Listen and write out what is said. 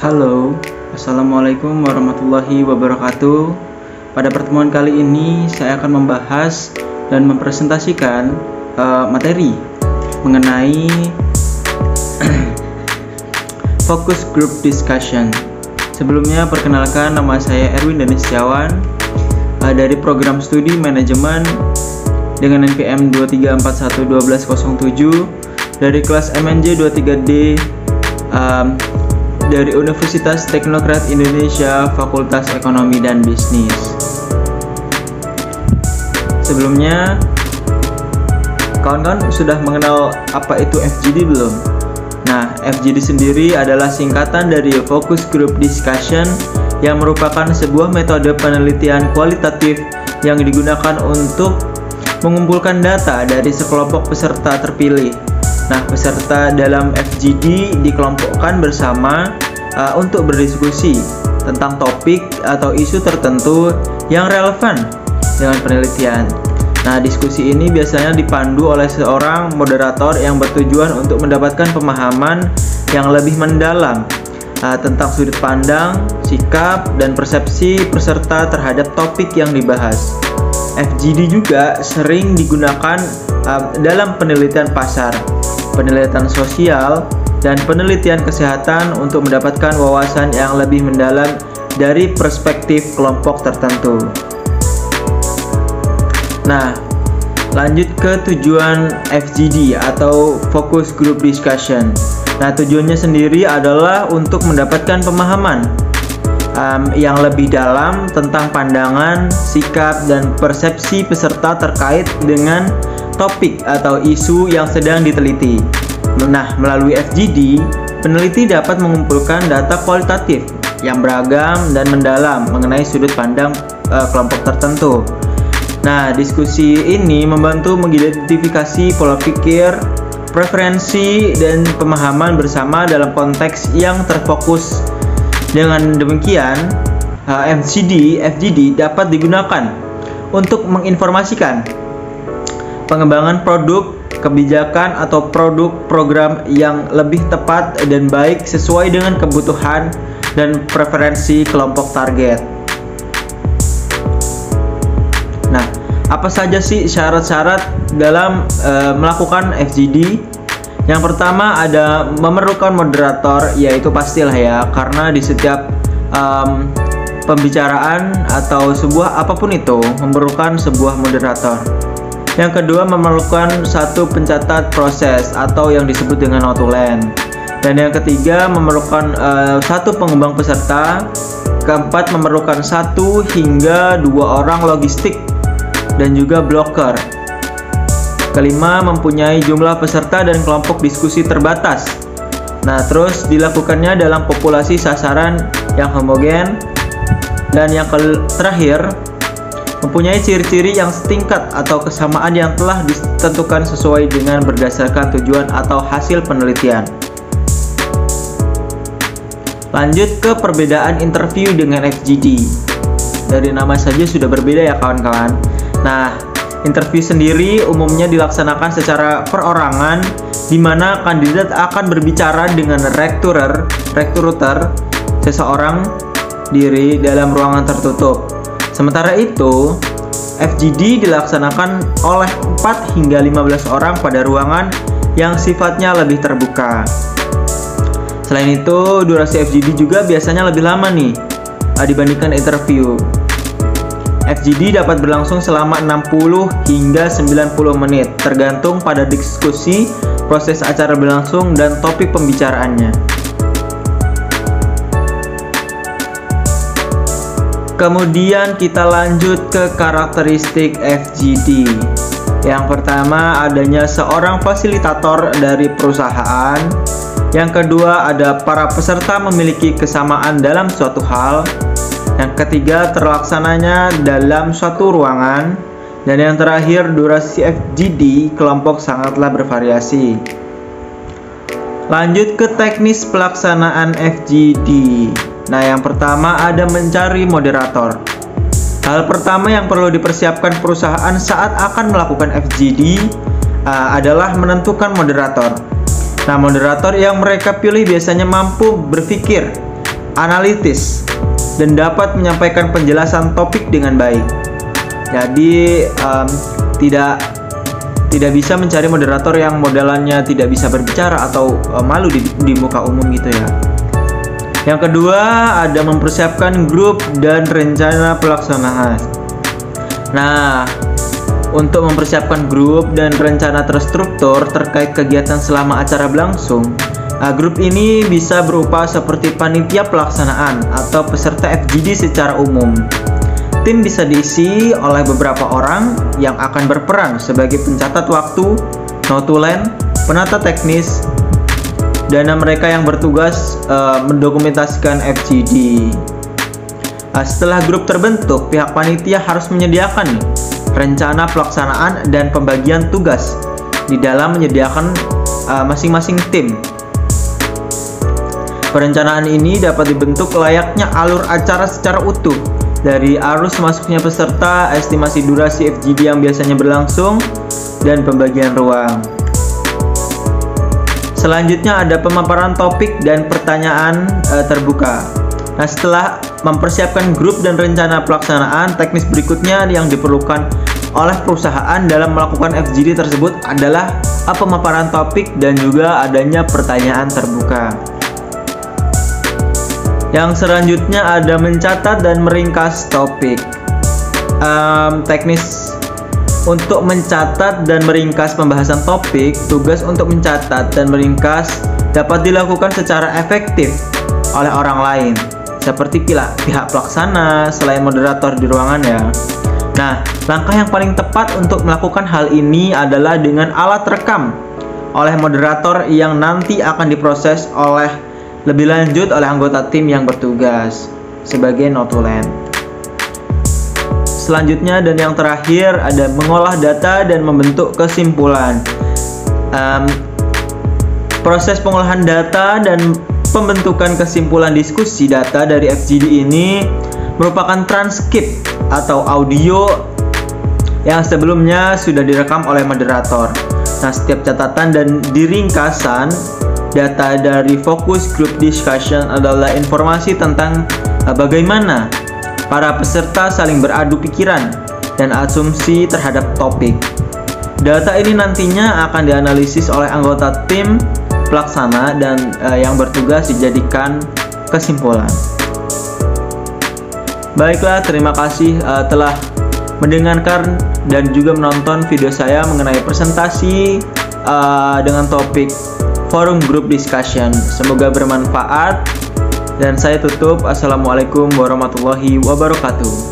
Halo, Assalamualaikum warahmatullahi wabarakatuh. Pada pertemuan kali ini saya akan membahas dan mempresentasikan materi mengenai focus group discussion. Sebelumnya perkenalkan, nama saya Erwin Danis Setiawan dari program studi manajemen dengan NPM 23411207 dari kelas MNJ 23D dari Universitas Teknokrat Indonesia Fakultas Ekonomi dan Bisnis. Sebelumnya, kawan-kawan sudah mengenal apa itu FGD belum? Nah, FGD sendiri adalah singkatan dari Focus Group Discussion yang merupakan sebuah metode penelitian kualitatif yang digunakan untuk mengumpulkan data dari sekelompok peserta terpilih. Nah, peserta dalam FGD dikelompokkan bersama untuk berdiskusi tentang topik atau isu tertentu yang relevan dengan penelitian. Nah, diskusi ini biasanya dipandu oleh seorang moderator yang bertujuan untuk mendapatkan pemahaman yang lebih mendalam tentang sudut pandang, sikap, dan persepsi peserta terhadap topik yang dibahas. FGD juga sering digunakan dalam penelitian pasar, penelitian sosial, dan penelitian kesehatan untuk mendapatkan wawasan yang lebih mendalam dari perspektif kelompok tertentu. Nah, lanjut ke tujuan FGD atau Focus Group Discussion. Nah, tujuannya sendiri adalah untuk mendapatkan pemahaman yang lebih dalam tentang pandangan, sikap, dan persepsi peserta terkait dengan topik atau isu yang sedang diteliti. Nah, melalui FGD, peneliti dapat mengumpulkan data kualitatif yang beragam dan mendalam mengenai sudut pandang kelompok tertentu. Nah, diskusi ini membantu mengidentifikasi pola pikir, preferensi, dan pemahaman bersama dalam konteks yang terfokus. Dengan demikian, FGD dapat digunakan untuk menginformasikan pengembangan produk, kebijakan, atau produk program yang lebih tepat dan baik sesuai dengan kebutuhan dan preferensi kelompok target. Nah, apa saja sih syarat-syarat dalam melakukan FGD? Yang pertama ada memerlukan moderator, yaitu pastilah ya, karena di setiap pembicaraan atau sebuah apapun itu memerlukan sebuah moderator. Yang kedua, memerlukan satu pencatat proses atau yang disebut dengan notulen. Dan yang ketiga, memerlukan satu pengembang peserta. Keempat, memerlukan 1 hingga 2 orang logistik dan juga bloker. Kelima, mempunyai jumlah peserta dan kelompok diskusi terbatas. Nah, terus dilakukannya dalam populasi sasaran yang homogen. Dan yang terakhir, mempunyai ciri-ciri yang setingkat atau kesamaan yang telah ditentukan sesuai dengan berdasarkan tujuan atau hasil penelitian. Lanjut ke perbedaan interview dengan FGD. Dari nama saja sudah berbeda ya kawan-kawan. Nah, interview sendiri umumnya dilaksanakan secara perorangan, di mana kandidat akan berbicara dengan recruiter seseorang diri dalam ruangan tertutup. Sementara itu, FGD dilaksanakan oleh 4 hingga 15 orang pada ruangan yang sifatnya lebih terbuka. Selain itu, durasi FGD juga biasanya lebih lama nih dibandingkan interview. FGD dapat berlangsung selama 60 hingga 90 menit, tergantung pada diskusi, proses acara berlangsung, dan topik pembicaraannya. Kemudian kita lanjut ke karakteristik FGD. Yang pertama, adanya seorang fasilitator dari perusahaan. Yang kedua, ada para peserta memiliki kesamaan dalam suatu hal. Yang ketiga, terlaksananya dalam suatu ruangan. Dan yang terakhir, durasi FGD kelompok sangatlah bervariasi. Lanjut ke teknis pelaksanaan FGD. Nah, yang pertama ada mencari moderator. Hal pertama yang perlu dipersiapkan perusahaan saat akan melakukan FGD adalah menentukan moderator. Nah, moderator yang mereka pilih biasanya mampu berpikir analitis, dan dapat menyampaikan penjelasan topik dengan baik. Jadi tidak bisa mencari moderator yang modelannya tidak bisa berbicara atau malu di muka umum gitu ya. Yang kedua, ada mempersiapkan grup dan rencana pelaksanaan. Nah, untuk mempersiapkan grup dan rencana terstruktur terkait kegiatan selama acara berlangsung, grup ini bisa berupa seperti panitia pelaksanaan atau peserta FGD secara umum. Tim bisa diisi oleh beberapa orang yang akan berperan sebagai pencatat waktu, notulen, penata teknis, dan mereka yang bertugas mendokumentasikan FGD. Setelah grup terbentuk, pihak panitia harus menyediakan rencana pelaksanaan dan pembagian tugas di dalam menyediakan masing-masing tim. Perencanaan ini dapat dibentuk layaknya alur acara secara utuh, dari arus masuknya peserta, estimasi durasi FGD yang biasanya berlangsung, dan pembagian ruang. Selanjutnya ada pemaparan topik dan pertanyaan terbuka. Nah, setelah mempersiapkan grup dan rencana pelaksanaan, teknis berikutnya yang diperlukan oleh perusahaan dalam melakukan FGD tersebut adalah pemaparan topik dan juga adanya pertanyaan terbuka. Yang selanjutnya ada mencatat dan meringkas topik. Teknis untuk mencatat dan meringkas pembahasan topik, tugas untuk mencatat dan meringkas dapat dilakukan secara efektif oleh orang lain, seperti pihak pelaksana selain moderator di ruangan ya. Nah, langkah yang paling tepat untuk melakukan hal ini adalah dengan alat rekam oleh moderator yang nanti akan diproses lebih lanjut oleh anggota tim yang bertugas sebagai notulen. Selanjutnya dan yang terakhir ada mengolah data dan membentuk kesimpulan. Proses pengolahan data dan pembentukan kesimpulan diskusi data dari FGD ini merupakan transkrip atau audio yang sebelumnya sudah direkam oleh moderator. Nah, setiap catatan dan diringkasan data dari fokus group discussion adalah informasi tentang bagaimana para peserta saling beradu pikiran dan asumsi terhadap topik. Data ini nantinya akan dianalisis oleh anggota tim pelaksana dan yang bertugas dijadikan kesimpulan. Baiklah, terima kasih telah mendengarkan dan juga menonton video saya mengenai presentasi dengan topik Forum Group Discussion. Semoga bermanfaat dan saya tutup. Assalamualaikum warahmatullahi wabarakatuh.